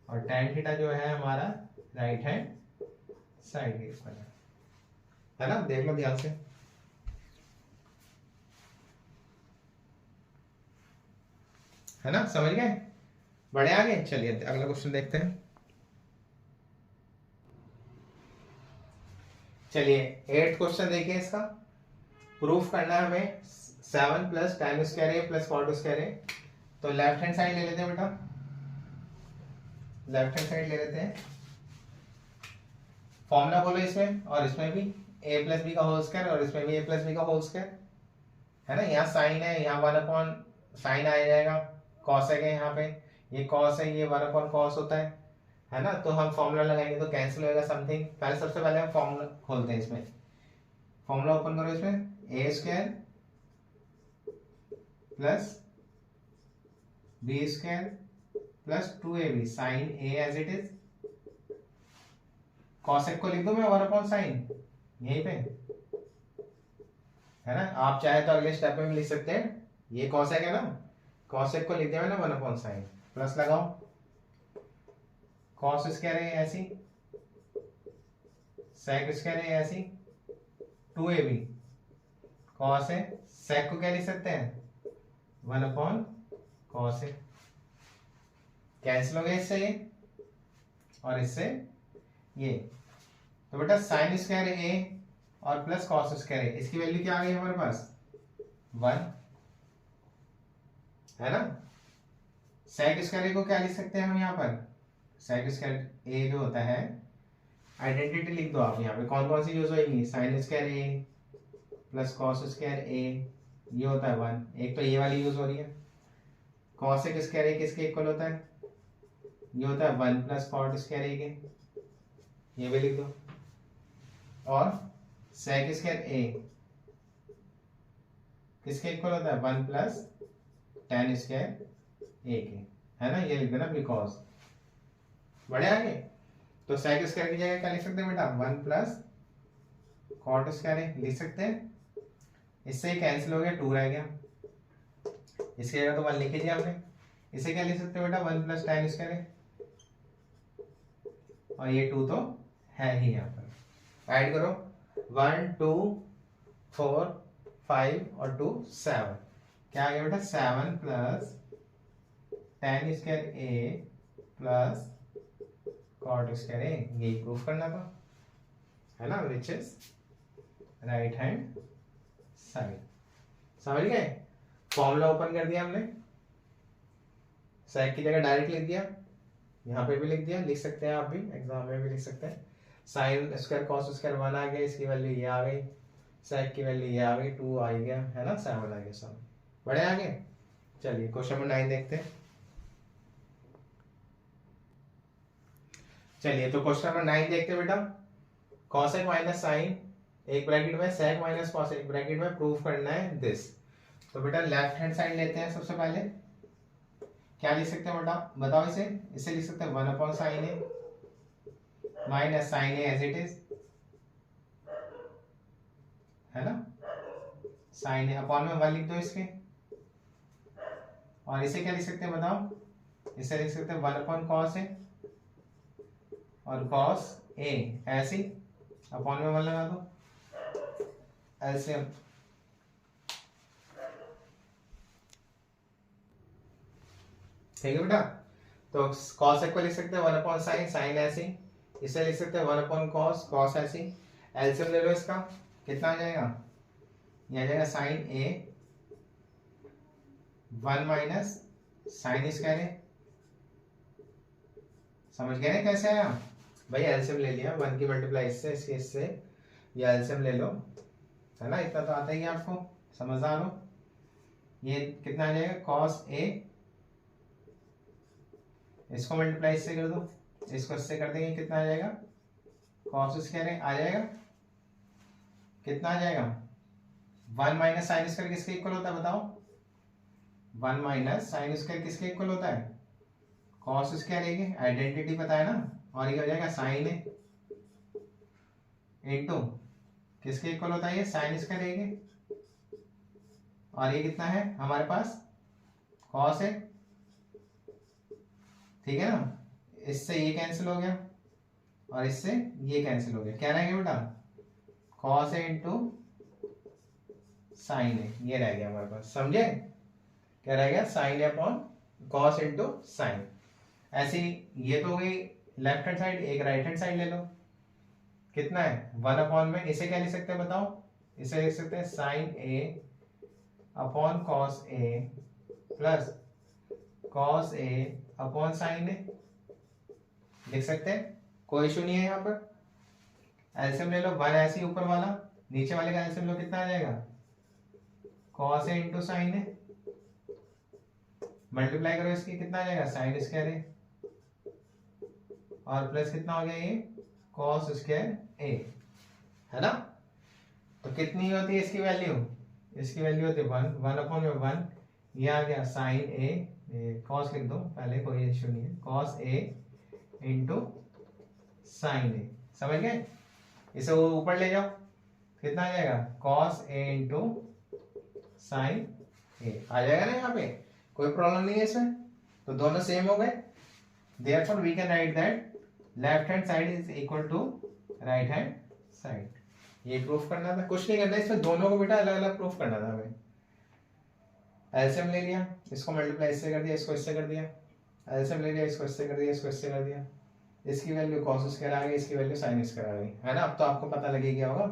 और tan थीटा जो है हमारा राइट हैंड साइड के इक्वल है ना। देख लो ध्यान से, है ना, समझ गए, बढ़े आगे। चलिए अगला क्वेश्चन देखते हैं। चलिए 8th क्वेश्चन देखिए, इसका प्रूफ करना है हमें 7 प्लस tan स्क्वायर ए प्लस cot स्क्वायर ए। तो लेफ्ट हैंड साइड ले लेते हैं बेटा, लेफ्ट हैंड साइड ले लेते हैं, फॉर्मूला बोलो इसमें और इसमें भी, a प्लस बी का होल स्क्वायर और इसमें भी a प्लस बी का होल स्क्वायर, है ना। यहाँ साइन है, यहाँ 1 अपॉन साइन आ जाएगा, कॉस है यहाँ पे, ये कॉस है, ये 1 अपॉन कॉस होता है ना। तो हम फॉर्मूला लगाएंगे तो कैंसिल होएगा समथिंग। पहले सबसे पहले हम फॉर्मूला खोलते हैं, इसमें फॉर्मूला ओपन करो, इसमें A square plus B square plus 2ab sine A as it is, cosec को लिख दो मैं 1 अपॉन साइन यहीं पे, है ना। आप चाहे तो अगले स्टेप में भी लिख सकते हैं, ये कॉसेक है ना, कॉसेक को लिख दिया मैंने 1 अपॉन साइन, प्लस लगाओ कॉस स्क्वायर है ऐसी, सेक स्क्वायर है ऐसी, 2ab कॉस है, सेक को क्या लिख सकते हैं 1 अपॉन कॉस है, कैंसिल हो गया इससे ये और इससे ये। तो बेटा साइन स्क्वायर ए और प्लस कॉस स्क्वायर ए, इसकी वैल्यू क्या आ गई हमारे पास 1, है ना। सेक स्क्वायर ए को क्या लिख सकते हैं हम यहाँ पर, सेक स्क्वायर ए जो होता है, आइडेंटिटी लिख दो आप यहाँ पे, कौन कौन सी यूज होगी, साइन स्क्वायर ए प्लस कॉस स्क्वायर ए, ये होता है 1, एक तो ये वाली यूज हो रही है। कॉसेक स्क्वायर ए किसके इक्वल होता है, ये होता है 1 प्लस कॉट स्क्वायर ए के, ये भी लिख दो। और सेक स्क्वायर ए किसके इक्वल होता है 1 प्लस tan स्क्वायर ए के, है ना, ये लिख देना बिकॉज। बढ़े आगे, तो सेक स्क्वायर की जगह क्या लिख सकते हैं बेटा 1 प्लस कॉट स्क्वायर ए लिख सकते हैं, इससे ही कैंसिल हो गया, 2 रह गया, इसकी जगह तो 1 लिख दिया हमने, इसे क्या लिख सकते हैं बेटा 1 प्लस tan स्क्वायर ए, और ये 2 तो है ही यहाँ पर, ऐड करो 1 2 4 5 और 2 7, क्या आ गया बेटा 7 प्लस tan स्क्वायर ए प्लस कॉट स्क्वायर ए, यही प्रूफ करना था, है ना, which is right hand side. समझ गए? फॉर्मूला ओपन कर दिया हमने, सेक की जगह डायरेक्ट लिख दिया, यहाँ पे भी लिख दिया, लिख सकते हैं आप भी, एग्जाम में भी लिख सकते हैं। साइन स्क्वायर कॉस स्क्वायर 1 आ गया, इसकी वैल्यू ये आ गई, सेक की वैल्यू ये आ गई, 2 आ गया, है ना, 7 आ गया, सब बड़े आगे। चलिए क्वेश्चन नंबर 9 देखते हैं। चलिए तो क्वेश्चन नंबर 9 देखते हैं बेटा। कॉसेक माइनस साइन एक ब्रैकेट में, सेक माइनस कॉस एक ब्रैकेट में, प्रूफ करना है दिस। तो बेटा लेफ्ट हैंड साइड लेते हैं सबसे पहले। क्या लिख सकते हैं बेटा, बताओ इसे। इसे लिख सकते हैं 1 upon sine A minus sine A as it is, है ना, साइन ए अपॉन में 1 लिख दो इसके। और इसे क्या लिख सकते हैं बताओ, इसे लिख सकते हैं 1 अपॉन कॉस ए और कॉस ए, ऐसे अपॉन में 1 लगा दो, एलसीएम। ठीक है बेटा, तो कॉस एक को लिख सकते हैं 1 अपॉन साइन, साइन ऐसी, इसे लिख सकते हैं 1 अपॉन कॉस, कॉस ऐसी। एलसीएम ले लो इसका, कितना आ जाएगा, ये आ जाएगा साइन ए 1 माइनस साइन स्क्वायर ए। समझ गए ना कैसे आया भाई, एलसीएम ले लिया, 1 की मल्टीप्लाई इससे, ये एलसीएम ले लो, है ना, इतना तो आता ही है आपको, समझदार हो। ये कितना आ जाएगा, कॉस ए, इसको मल्टीप्लाई इससे कर दो, इसको इससे कर देंगे, कितना आ जाएगा, कॉस स्क्वायर ए आ जाएगा, कितना आ जाएगा, 1 माइनस साइन स्क्वायर किसके इक्वल होता है बताओ, 1 माइनस साइन स्क्वायर किसके इक्वल होता है, कॉस स्क्वायर ए के, आइडेंटिटी पता है ना, और ये हो जाएगा साइन ए इनटू किसके इक्वल होता है, ये साइन स्क्वायर ए के, और ये कितना है हमारे पास, कॉस है, ठीक है ना, इससे ये कैंसिल हो गया और इससे ये कैंसिल हो गया, क्या रह गया बेटा, कॉस ए इंटू साइन ए, ये रह गया हमारे पास, समझे, क्या रह गया, sign A upon cos into sine. ऐसी ये तो हो गई लेफ्ट हैंड साइड, एक राइट हैंड साइड ले लो, कितना है 1 अपॉन में, इसे क्या लिख सकते हैं बताओ, इसे लिख सकते हैं sign A upon cos A plus cos A upon sine ए, लिख सकते हैं, कोई इशू नहीं है यहाँ पर। एलसीएम ले लो, 1 ऐसे ऊपर वाला, नीचे वाले का एलसीएम लो, कितना आ जाएगा, कॉस ए इंटू साइन ए, मल्टीप्लाई करो इसकी, कितना आ जाएगा, साइन स्क्वायर ए, और प्लस कितना हो गया ये, कॉस स्क्वायर ए, है ना। तो कितनी होती है इसकी वैल्यू, इसकी वैल्यू होती है 1, 1 अपॉन में 1, ये आ गया साइन ए, कॉस लिख दो पहले, कोई इश्यू नहीं है, कॉस ए इंटू साइन ए, समझ गए, इसे ऊपर ले जाओ, कितना आ जाएगा, कॉस ए इंटू साइन ए आ जाएगा ना, यहाँ पे कोई प्रॉब्लम नहीं है इसमें, तो दोनों सेम हो गए, therefore we can write that left hand side is equal to right hand side. ये प्रूफ करना था, कुछ नहीं करना इसमें, दोनों को बेटा अलग अलग प्रूफ करना था हमें। एलसीएम ले लिया, इसको मल्टीप्लाई इससे कर दिया, इसको इससे कर दिया, एलसीएम ले लिया, इसको इससे कर दिया, इसको इससे कर दिया, इसकी वैल्यू कॉस स्क्वायर आ गई, इसकी वैल्यू साइन स्क्वायर आ गई, है ना। अब तो आपको पता लगे क्या होगा,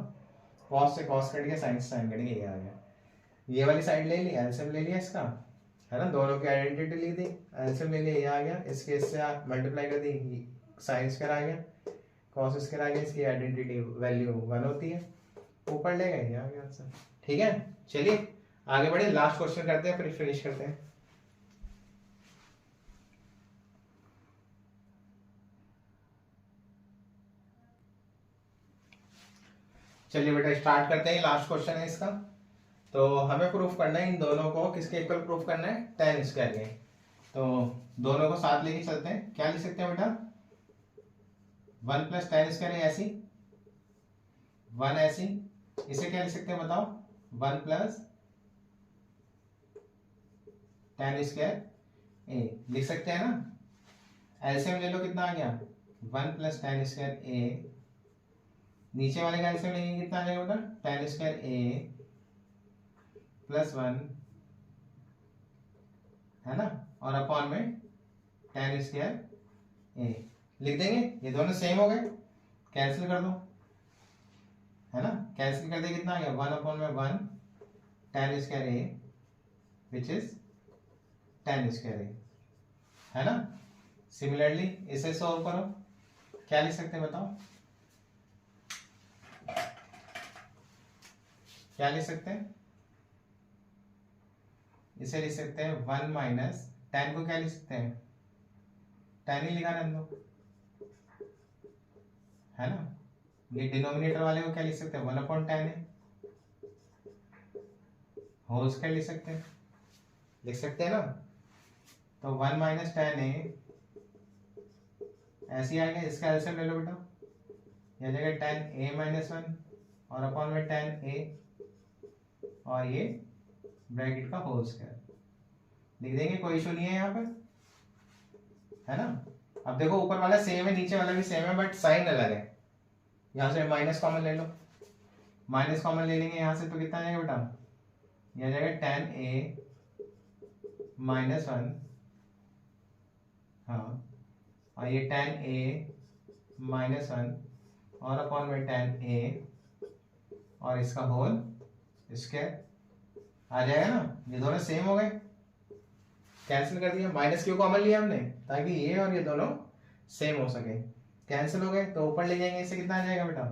कॉस से कॉस कट गया, साइन से साइन कट गया, ये आ गया। ये वाली साइड ले ली, एलसीएम ले लिया इसका, है ना, दोनों की आइडेंटिटी ली थी, एलसीएम ले लिया, ये आ गया, इसके इससे आप मल्टीप्लाई कर दी, साइन स्क्वायर आ गया, कॉस स्क्वायर आ गया, इसकी आइडेंटिटी वैल्यू 1 होती है, ऊपर ले गए, ये आ गया आंसर। ठीक है, चलिए आगे बढ़े, लास्ट क्वेश्चन करते हैं, फिर फिनिश करते हैं। चलिए बेटा स्टार्ट करते हैं, लास्ट क्वेश्चन है इसका। तो हमें प्रूफ करना है इन दोनों को, किसके इक्वल प्रूफ करना है, tan स्क्वायर के। तो दोनों को साथ लेके चलते हैं, क्या लिख सकते हैं बेटा, 1 प्लस tan स्क्वायर ऐसी, 1 ऐसी, इसे क्या लिख सकते हैं बताओ, 1 प्लस tan स्क्वायर ए, लिख सकते हैं ना। एलसीएम ले लो, कितना आ गया, 1 प्लस tan स्क्वायर ए, नीचे वाले का एलसीएम लेंगे, कितना आ जाएगा बेटा, tan स्क्वायर ए प्लस 1, है ना, और अपॉन में tan स्क्वायर ए, लिख देंगे, ये दोनों सेम हो गए, कैंसिल कर दो, है ना। कैंसिल कर दे कितना आ गया 1/1 tan square A which is tan square A, है ना। सिमिलरली इसे सॉल्व करो, क्या लिख सकते हैं बताओ, क्या लिख सकते हैं, इसे लिख सकते हैं 1 माइनस tan को क्या लिख सकते हैं, tan ही लिखा रहने दो, है ना। ये डिनोमिनेटर वाले को क्या लिख सकते हैं 1/tan है, होल स्क्वायर लिख सकते हैं ना। तो 1 माइनस tan ए ऐसे ही आएगा, इसका एलसीएम ले लो बेटा, यह जगह tan a माइनस 1 और अपॉन में tan a और ये ब्रैकेट का होल स्क्वायर लिख देंगे, कोई इशू नहीं है यहाँ पर, है ना। अब देखो ऊपर वाला सेम है, नीचे वाला भी सेम है, बट साइन अलग है। यहाँ से माइनस कॉमन ले लो, माइनस कॉमन ले लेंगे यहाँ से तो कितना आ जाएगा बेटा, यह जाएगा tan a माइनस 1, हाँ, और ये tan a माइनस 1 और अपॉन में tan a और इसका होल स्क्वायर आ जाएगा ना। ये दोनों सेम हो गए, कैंसिल कर दिया, माइनस क्यों कॉमन लिया हमने, ताकि ये और ये दोनों सेम हो सके। कैंसिल हो गए तो ऊपर ले जाएंगे, इससे कितना आ जाएगा बेटा,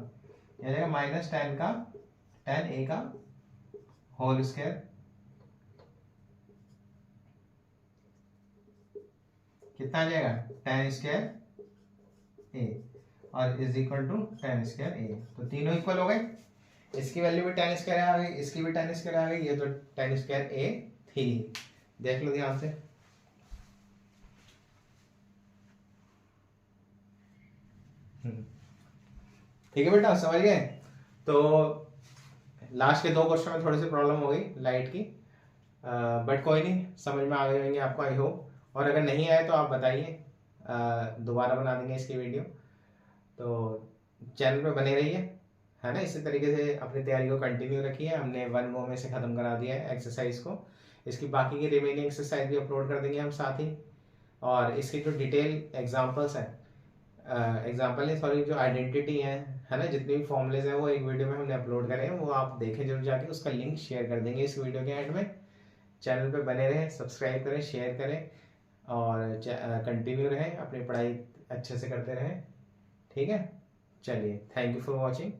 ये जाएगा माइनस tan a का होल स्क्वायर, कितना आ जाएगा tan स्क्वायर a और is equal to tan square a। तो तीनों इक्वल हो गए, इसकी वैल्यू भी tan स्क्वायर आ गई, इसकी भी tan स्क्वायर आ गई, ये तो tan स्क्वायर a थी, देख लो ध्यान से। ठीक है बेटा, समझ गए। तो लास्ट के 2 क्वेश्चन में थोड़ी सी प्रॉब्लम हो गई लाइट की, बट कोई नहीं, समझ में आ गए होंगे आपको आई होप। और अगर नहीं आए तो आप बताइए, दोबारा बना देंगे इसकी वीडियो। तो चैनल पे बने रहिए, है ना। इसी तरीके से अपनी तैयारी को कंटिन्यू रखिए। हमने 1 गो में से ख़त्म करा दिया है एक्सरसाइज को, इसकी बाकी की रिमेनिंग एक्सरसाइज भी अपलोड कर देंगे हम साथ ही। और इसकी जो डिटेल एग्जाम्पल्स हैं, एग्जाम्पल नहीं सॉरी, जो आइडेंटिटी है ना, जितनी भी फॉर्मूलेज हैं वो एक वीडियो में हमने अपलोड करे हैं, वो आप देखें जरूर जाके, उसका लिंक शेयर कर देंगे इस वीडियो के एंड में। चैनल पे बने रहें, सब्सक्राइब करें, शेयर करें और कंटिन्यू रहें, अपनी पढ़ाई अच्छे से करते रहें। ठीक है, चलिए, थैंक यू फॉर वॉचिंग।